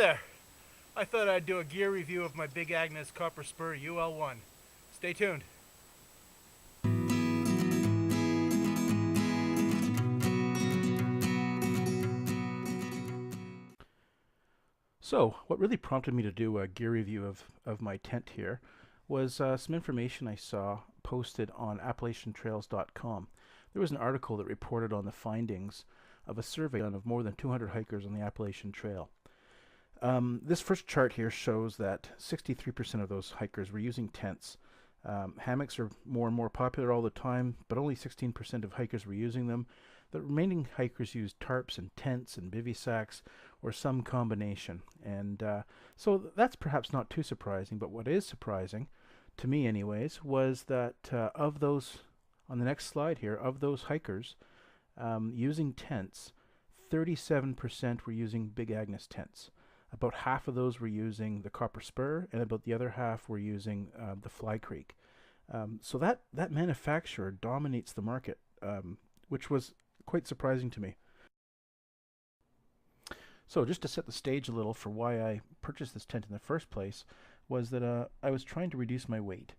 there! I thought I'd do a gear review of my Big Agnes Copper Spur UL1. Stay tuned. So, what really prompted me to do a gear review of my tent here was some information I saw posted on AppalachianTrails.com. There was an article that reported on the findings of a survey done of more than 200 hikers on the Appalachian Trail. This first chart here shows that 63% of those hikers were using tents. Hammocks are more and more popular all the time, but only 16% of hikers were using them. The remaining hikers used tarps and tents and bivy sacks or some combination. And so that's perhaps not too surprising, but what is surprising, to me anyways, was that of those, on the next slide here, of those hikers using tents, 37% were using Big Agnes tents. About half of those were using the Copper Spur, and about the other half were using the Fly Creek. So that manufacturer dominates the market, which was quite surprising to me. So just to set the stage a little for why I purchased this tent in the first place, was that I was trying to reduce my weight.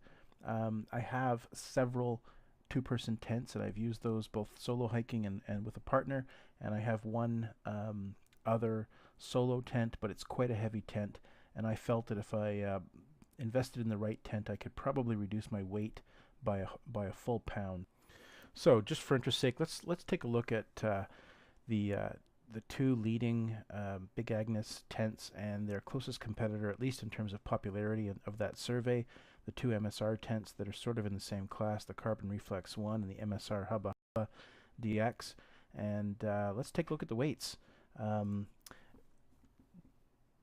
I have several two-person tents, and I've used those both solo hiking and with a partner, and I have one other solo tent, but it's quite a heavy tent, and I felt that if I invested in the right tent, I could probably reduce my weight by a full pound. So just for interest's sake, let's take a look at the two leading Big Agnes tents and their closest competitor, at least in terms of popularity of that survey, the two MSR tents that are sort of in the same class, the Carbon Reflex 1 and the MSR Hubba DX. And let's take a look at the weights.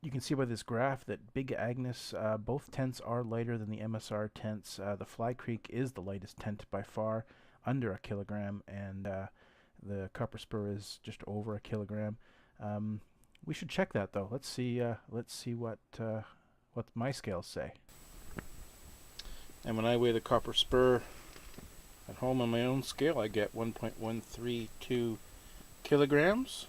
You can see by this graph that Big Agnes, both tents are lighter than the MSR tents. The Fly Creek is the lightest tent by far, under a kilogram, and the Copper Spur is just over a kilogram. We should check that though. Let's see what my scales say. And when I weigh the Copper Spur at home on my own scale, I get 1.132 kilograms,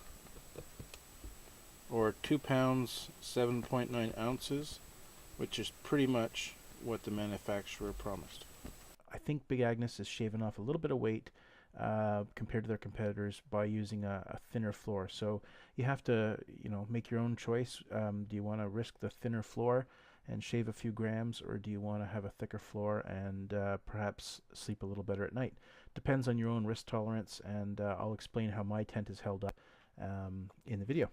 or 2 pounds 7.9 ounces, which is pretty much what the manufacturer promised. I think Big Agnes is shaving off a little bit of weight compared to their competitors by using a thinner floor. So you have to, make your own choice. Do you want to risk the thinner floor and shave a few grams, or do you want to have a thicker floor and perhaps sleep a little better at night? Depends on your own risk tolerance, and I'll explain how my tent is held up in the video.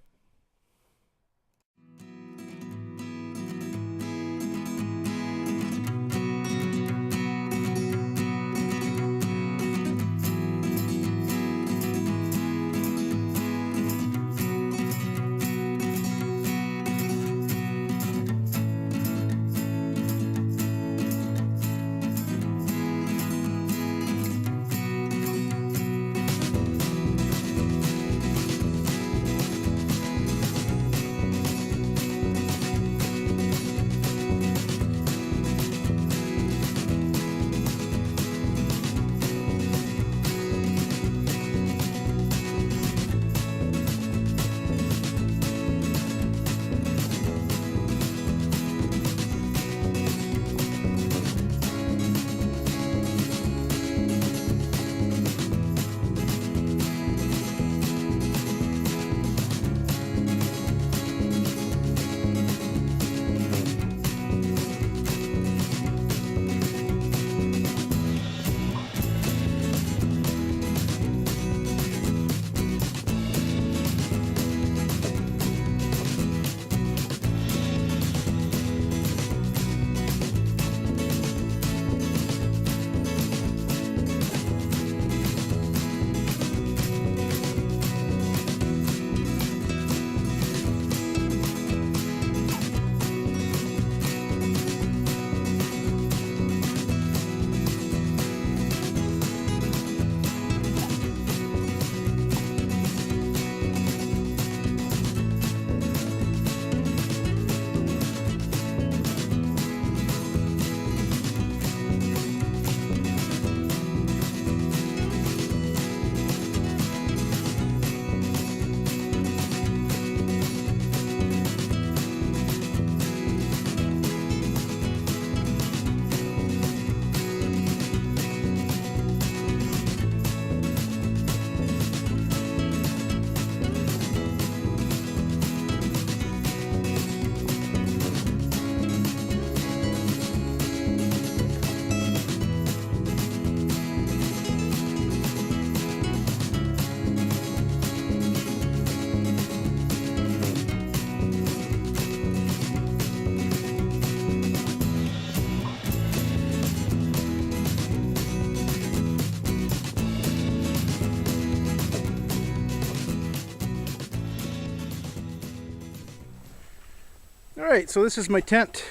Alright, so this is my tent,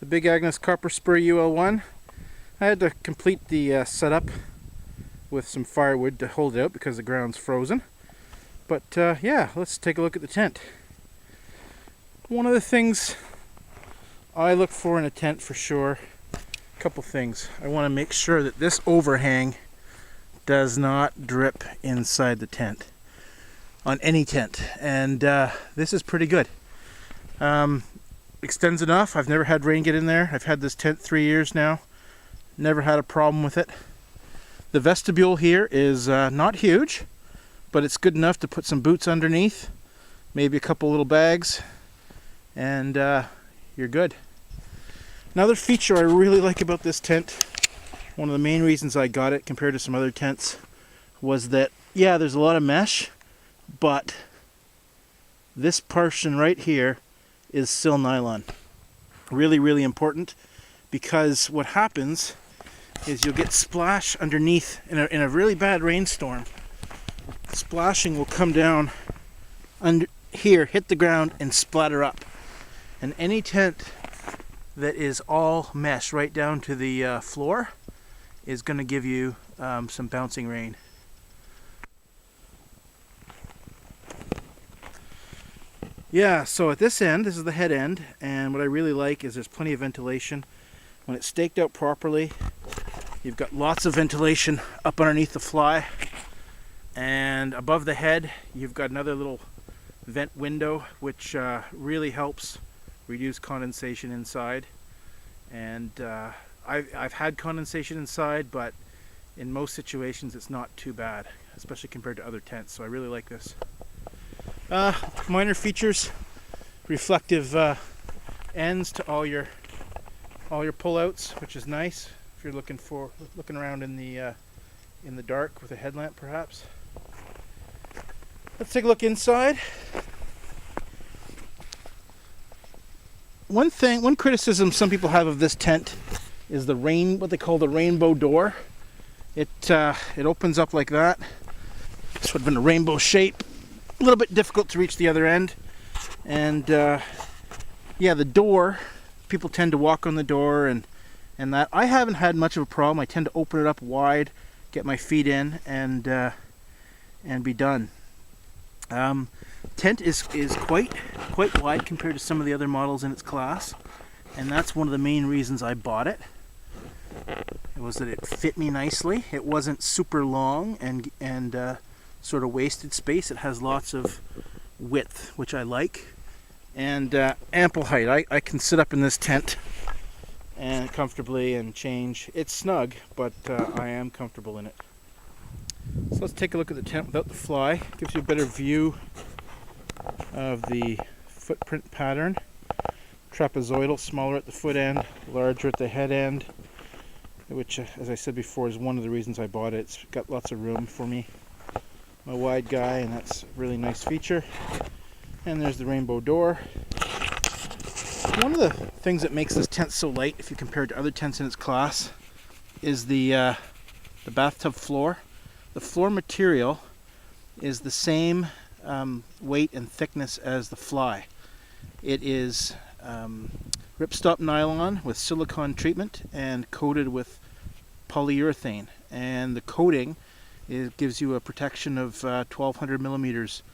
the Big Agnes Copper Spur UL1. I had to complete the setup with some firewood to hold it out because the ground's frozen. But yeah, let's take a look at the tent. One of the things I look for in a tent for sure, a couple things. I want to make sure that this overhang does not drip inside the tent, on any tent, and this is pretty good. Extends enough. I've never had rain get in there. I've had this tent 3 years now. Never had a problem with it. The vestibule here is not huge, but it's good enough to put some boots underneath, maybe a couple little bags, and you're good. Another feature I really like about this tent, one of the main reasons I got it compared to some other tents, was that, yeah, there's a lot of mesh, but this portion right here is still nylon. Really, really important, because what happens is you'll get splash underneath in a really bad rainstorm. Splashing will come down under here, hit the ground, and splatter up. And any tent that is all mesh right down to the floor is going to give you some bouncing rain. Yeah, so at this end, this is the head end, and what I really like is there's plenty of ventilation. When it's staked out properly, you've got lots of ventilation up underneath the fly, and above the head you've got another little vent window, which really helps reduce condensation inside. And I've had condensation inside, but in most situations it's not too bad, especially compared to other tents, so I really like this. Minor features: reflective ends to all your pullouts, which is nice if you're looking around in the dark with a headlamp, perhaps. Let's take a look inside. One criticism some people have of this tent is what they call the rainbow door. It opens up like that, sort of in a rainbow shape. A little bit difficult to reach the other end, and yeah, the door, people tend to walk on the door and that. I haven't had much of a problem. I tend to open it up wide, get my feet in, and be done. Tent is quite wide compared to some of the other models in its class, and that's one of the main reasons I bought it. It was that it fit me nicely. It wasn't super long and sort of wasted space. It has lots of width, which I like, and ample height. I can sit up in this tent and comfortably and change. It's snug, but I am comfortable in it. So let's take a look at the tent without the fly. It gives you a better view of the footprint pattern. Trapezoidal, smaller at the foot end, larger at the head end, which, as I said before, is one of the reasons I bought it. It's got lots of room for me. I'm a wide guy, and that's a really nice feature. And there's the rainbow door. One of the things that makes this tent so light, if you compare it to other tents in its class, is the bathtub floor. The floor material is the same weight and thickness as the fly. It is ripstop nylon with silicone treatment and coated with polyurethane. And the coating gives you a protection of 1200 millimeters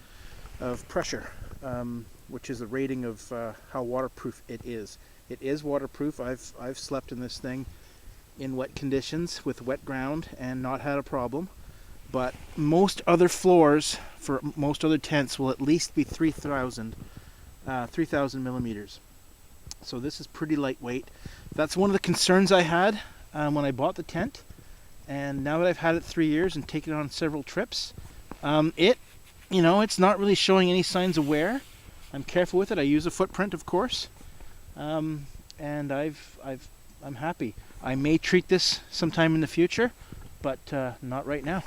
of pressure, which is a rating of how waterproof it is. It is waterproof. I've slept in this thing in wet conditions with wet ground and not had a problem. But most other floors for most other tents will at least be 3,000 millimeters. So this is pretty lightweight. That's one of the concerns I had when I bought the tent. And now that I've had it 3 years and taken it on several trips, it's not really showing any signs of wear. I'm careful with it. I use a footprint, of course, and I'm happy. I may treat this sometime in the future, but not right now.